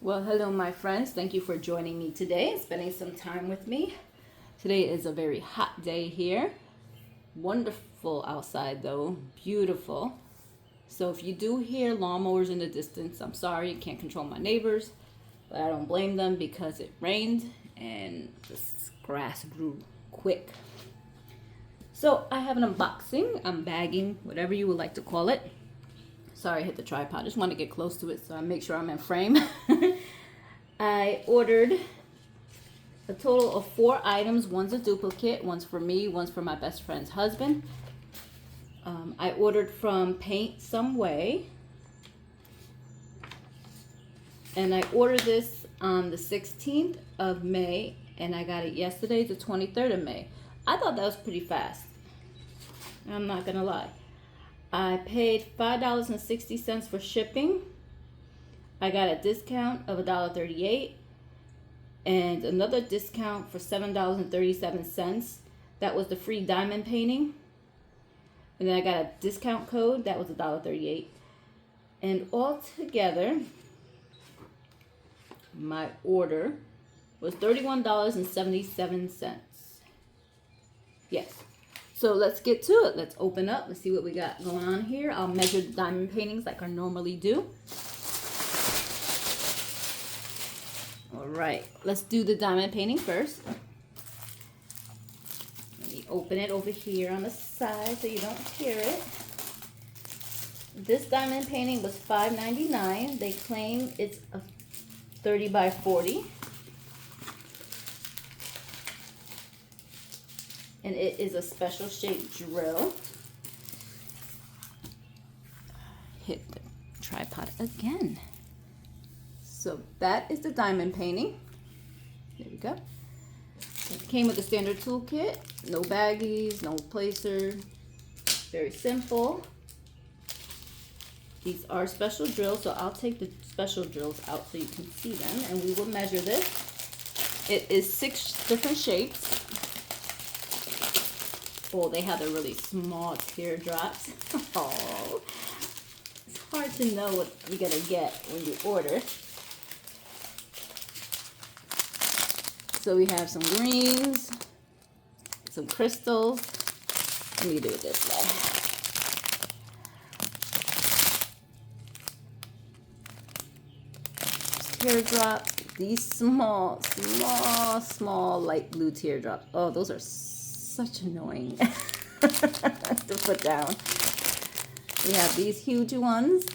Well, hello, my friends. Thank you for joining me today and spending some time with me. Today is a very hot day here. Wonderful outside, though. Beautiful. So if you do hear lawnmowers in the distance, I'm sorry. I can't control my neighbors, but I don't blame them because it rained and the grass grew quick. So I have an unboxing. I'm bagging, whatever you would like to call it. Sorry, I hit the tripod. I just want to get close to it so I make sure I'm in frame. I ordered a total of 4 items. One's a duplicate, one's for me, one's for my best friend's husband. I ordered from Paintsomeway. And I ordered this on the 16th of May, and I got it yesterday, the 23rd of May. I thought that was pretty fast. I'm not gonna lie. I paid $5.60 for shipping. I got a discount of $1.38 and another discount for $7.37. That was the free diamond painting. And then I got a discount code that was $1.38. And altogether, my order was $31.77. Yes. So let's get to it. Let's open up. Let's see what we got going on here. I'll measure the diamond paintings like I normally do. All right, let's do the diamond painting first. Let me open it over here on the side so you don't hear it. This diamond painting was $5.99. They claim it's a 30 by 40. And it is a special shaped drill. Hit the tripod again. So that is the diamond painting. There we go. It came with a standard toolkit. No baggies, no placer. Very simple. These are special drills, so I'll take the special drills out so you can see them. And we will measure this. It is 6 different shapes. Oh, they have the really small teardrops. Oh, it's hard to know what you're gonna get when you order. So we have some greens, some crystals. Let me do it this way. Teardrops. These small light blue teardrops. Oh, those are such annoying to put down. We have these huge ones.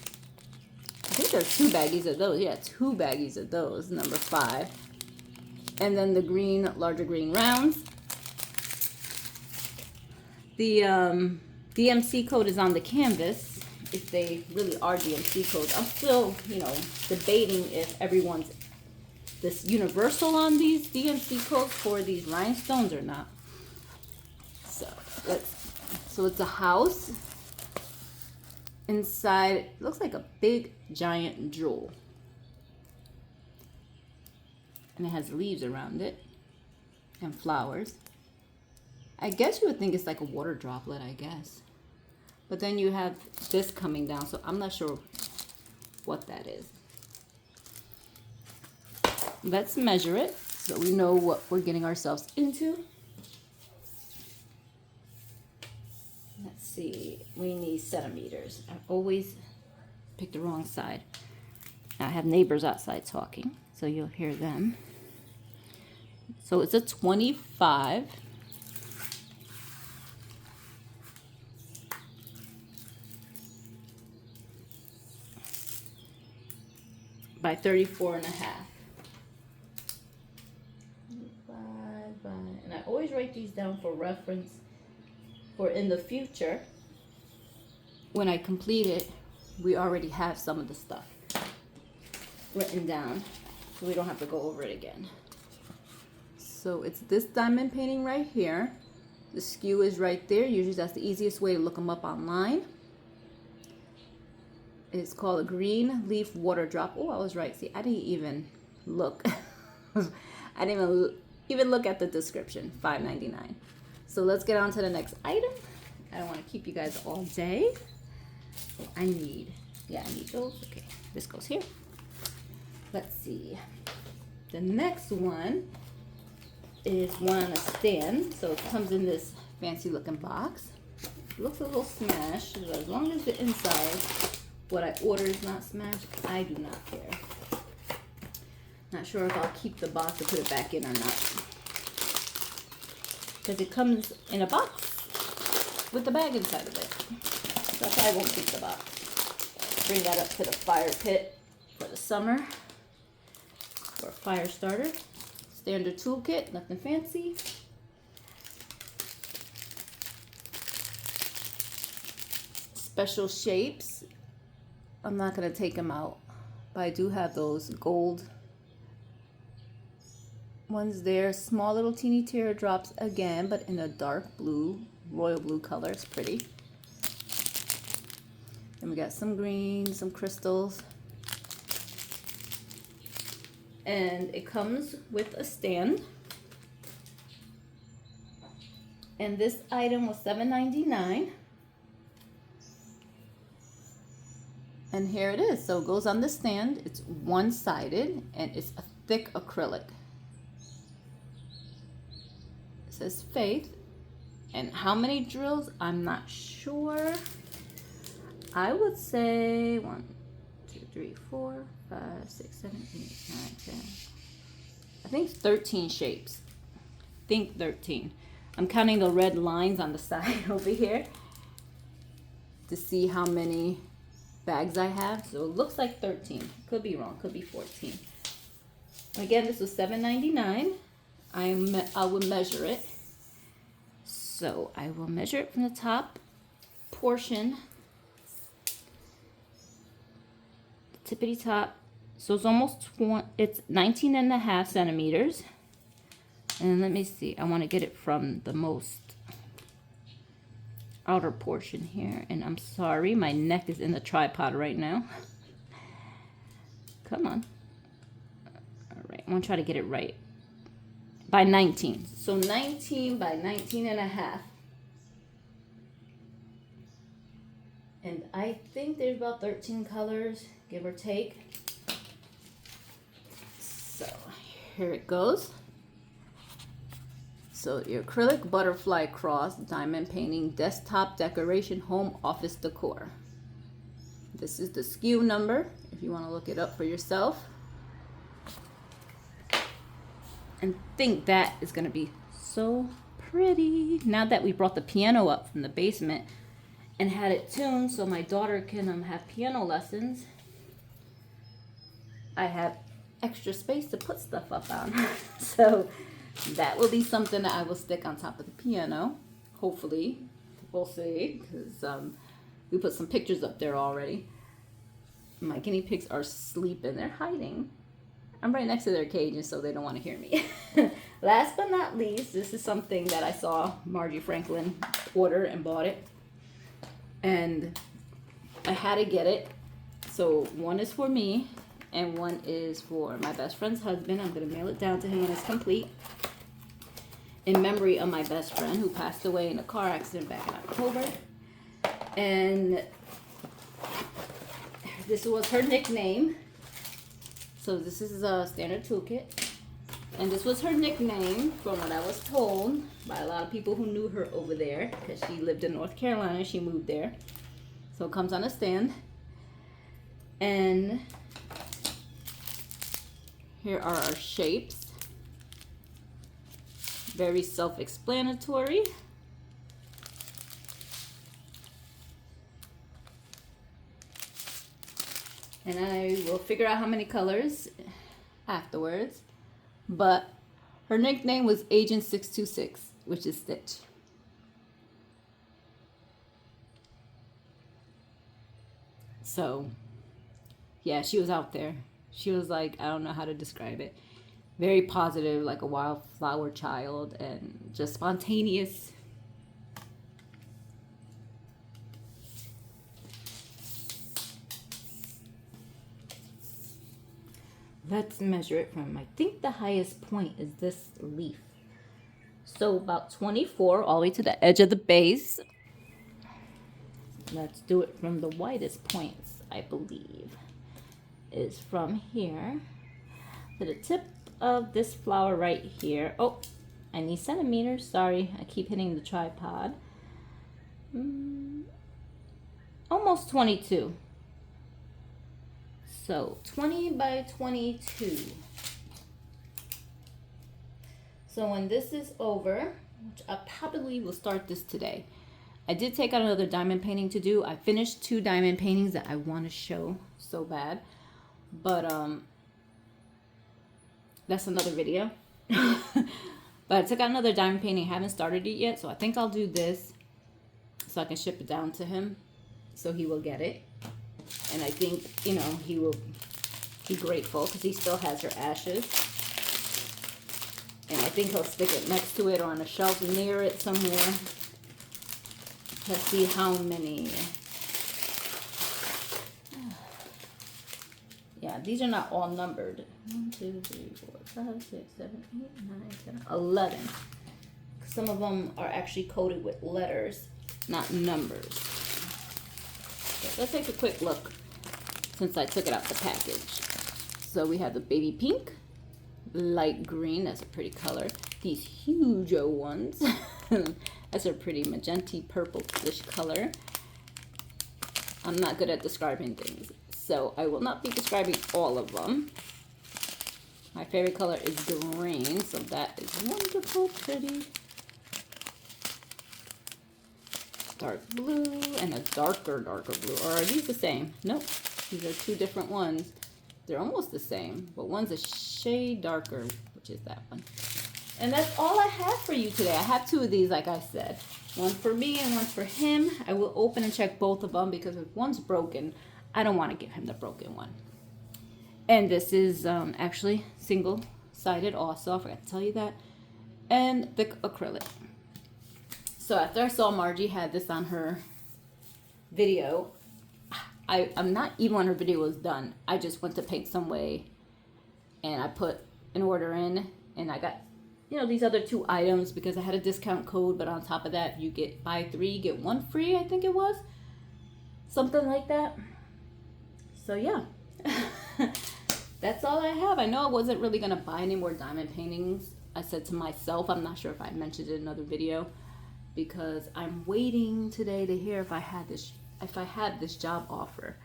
I think there's 2 baggies of those. Yeah, 2 baggies of those, number 5. And then the green, larger green rounds. The DMC code is on the canvas, if they really are DMC codes. I'm still, debating if everyone's this universal on these DMC codes for these rhinestones or not. So it's a house. Inside, it looks like a big giant jewel. And it has leaves around it and flowers. I guess you would think it's like a water droplet, I guess. But then you have this coming down, so I'm not sure what that is. Let's measure it so we know what we're getting ourselves into. Let's see, we need centimeters. I always pick the wrong side. I have neighbors outside talking, so you'll hear them. So it's a 25 by 34 and a half. And I always write these down for reference. For in the future, when I complete it, we already have some of the stuff written down, so we don't have to go over it again. So it's this diamond painting right here. The SKU is right there. Usually that's the easiest way to look them up online. It's called a green leaf water drop. Oh, I was right. See, I didn't even look. I didn't even look at the description. $5.99. So let's get on to the next item. I don't want to keep you guys all day. I need those. Okay, this goes here. Let's see. The next one is one on a stand. So it comes in this fancy looking box. It looks a little smashed, but as long as the inside, what I order is not smashed, I do not care. Not sure if I'll keep the box or put it back in or not. Because it comes in a box with the bag inside of it. So that's why I won't keep the box. Bring that up to the fire pit for the summer. For a fire starter. Standard toolkit, nothing fancy. Special shapes. I'm not going to take them out, but I do have those gold ones there. Small little teeny teardrops again, but in a dark blue, royal blue color. It's pretty. Then we got some green, some crystals. And it comes with a stand. And this item was $7.99. And here it is. So it goes on the stand. It's one-sided and it's a thick acrylic. It says Faith. And how many drills? I'm not sure. I would say 1, 2, 3, 4, 5, 6, 7, 8, 9, 10. I think 13 shapes. I think 13. I'm counting the red lines on the side over here to see how many bags I have. So it looks like 13. Could be wrong. Could be 14. Again, this was $7.99. I will measure it. So I will measure it from the top portion. Tippity top. So it's almost it's 19.5 centimeters. And let me see. I want to get it from the most outer portion here. And I'm sorry, my neck is in the tripod right now. Come on. All right, I'm going to try to get it right. By 19. So 19 by 19.5. And I think there's about 13 colors, give or take. So here it goes. So your acrylic butterfly cross, diamond painting, desktop decoration, home office decor. This is the SKU number if you want to look it up for yourself. And think that is going to be so pretty. Now that we brought the piano up from the basement and had it tuned so my daughter can have piano lessons, I have extra space to put stuff up on. So that will be something that I will stick on top of the piano. Hopefully. We'll see. Because we put some pictures up there already. My guinea pigs are asleep and they're hiding. I'm right next to their cages, so they don't want to hear me. Last but not least, this is something that I saw Margie Franklin order and bought it. And I had to get it. So one is for me and one is for my best friend's husband. I'm going to mail it down to him when it's complete. In memory of my best friend who passed away in a car accident back in October. And this was her nickname. So this is a standard toolkit. And this was her nickname from what I was told by a lot of people who knew her over there. Because she lived in North Carolina. She moved there. So it comes on a stand. And here are our shapes. Very self-explanatory. And I will figure out how many colors afterwards. But her nickname was Agent 626, which is Stitch. So, yeah, she was out there. She was like, I don't know how to describe it. Very positive, like a wildflower child, and just spontaneous. Let's measure it from, I think the highest point is this leaf. So about 24 all the way to the edge of the base. Let's do it from the widest points, I believe, is from here. to the tip of this flower right here. Oh, I need centimeters. Sorry, I keep hitting the tripod. Almost 22. So 20 by 22. So when this is over, which I probably will start this today. I did take out another diamond painting to do. I finished 2 diamond paintings that I want to show so bad. But that's another video. But I took out another diamond painting. Haven't started it yet. So I think I'll do this so I can ship it down to him. So he will get it. And I think, you know, he will be grateful because he still has her ashes. And I think he'll stick it next to it or on a shelf near it somewhere. Let's see how many. Yeah, these are not all numbered. 1, 2, 3, 4, 5, 6, 7, 8, 9, 10, 11. Some of them are actually coded with letters, not numbers. Okay, let's take a quick look since I took it out the package. So we have the baby pink, light green, that's a pretty color. These huge ones, that's a pretty magenta purple-ish color. I'm not good at describing things, so I will not be describing all of them. My favorite color is green, so that is wonderful, pretty. Dark blue and a darker blue. Or are these the same? Nope. These are 2 different ones. They're almost the same, but one's a shade darker, which is that one. And that's all I have for you today. I have 2 of these, like I said. One for me and one for him. I will open and check both of them because if one's broken, I don't want to give him the broken one. And this is actually single-sided also. I forgot to tell you that. And the acrylic. So after I saw Margie had this on her video, I'm not even when her video was done. I just went to Paintsomeway and I put an order in and I got, you know, these other 2 items because I had a discount code, but on top of that, you get buy 3, get 1 free, I think it was. Something like that. So yeah, that's all I have. I know I wasn't really gonna buy any more diamond paintings. I said to myself, I'm not sure if I mentioned it in another video, because I'm waiting today to hear if I had this job offer.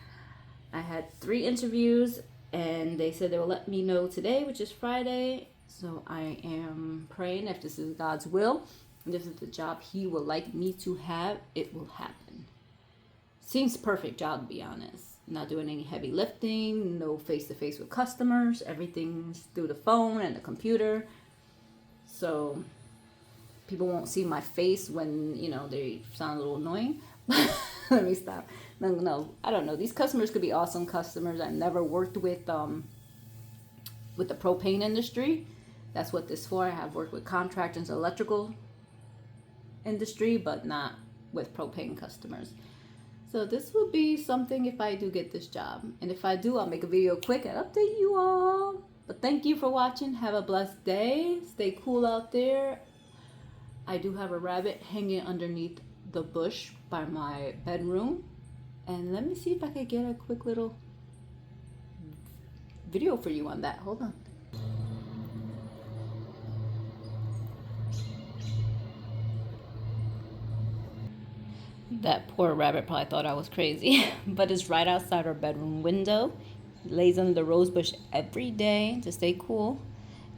I had 3 interviews and they said they will let me know today, which is Friday. So I am praying if this is God's will and this is the job he would like me to have, it will happen. Seems perfect job, to be honest. Not doing any heavy lifting, no face-to-face with customers. Everything's through the phone and the computer. So people won't see my face when, you know, they sound a little annoying. Let me stop. No, I don't know. These customers could be awesome customers. I've never worked with the propane industry. That's what this is for. I have worked with contractors, electrical industry, but not with propane customers. So this will be something if I do get this job. And if I do, I'll make a video quick and update you all. But thank you for watching. Have a blessed day. Stay cool out there. I do have a rabbit hanging underneath the bush by my bedroom. And let me see if I can get a quick little video for you on that. Hold on. That poor rabbit probably thought I was crazy, but it's right outside our bedroom window. It lays under the rose bush every day to stay cool.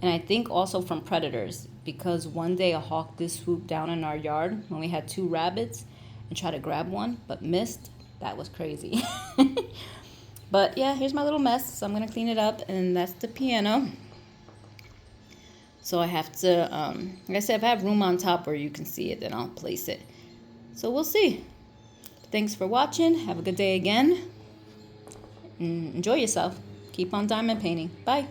And I think also from predators, because one day a hawk did swoop down in our yard when we had 2 rabbits and tried to grab one, but missed. That was crazy. But yeah, here's my little mess. So I'm going to clean it up, and that's the piano. So I have to, like I said, if I have room on top where you can see it, then I'll place it. So we'll see. Thanks for watching. Have a good day again. Enjoy yourself. Keep on diamond painting. Bye.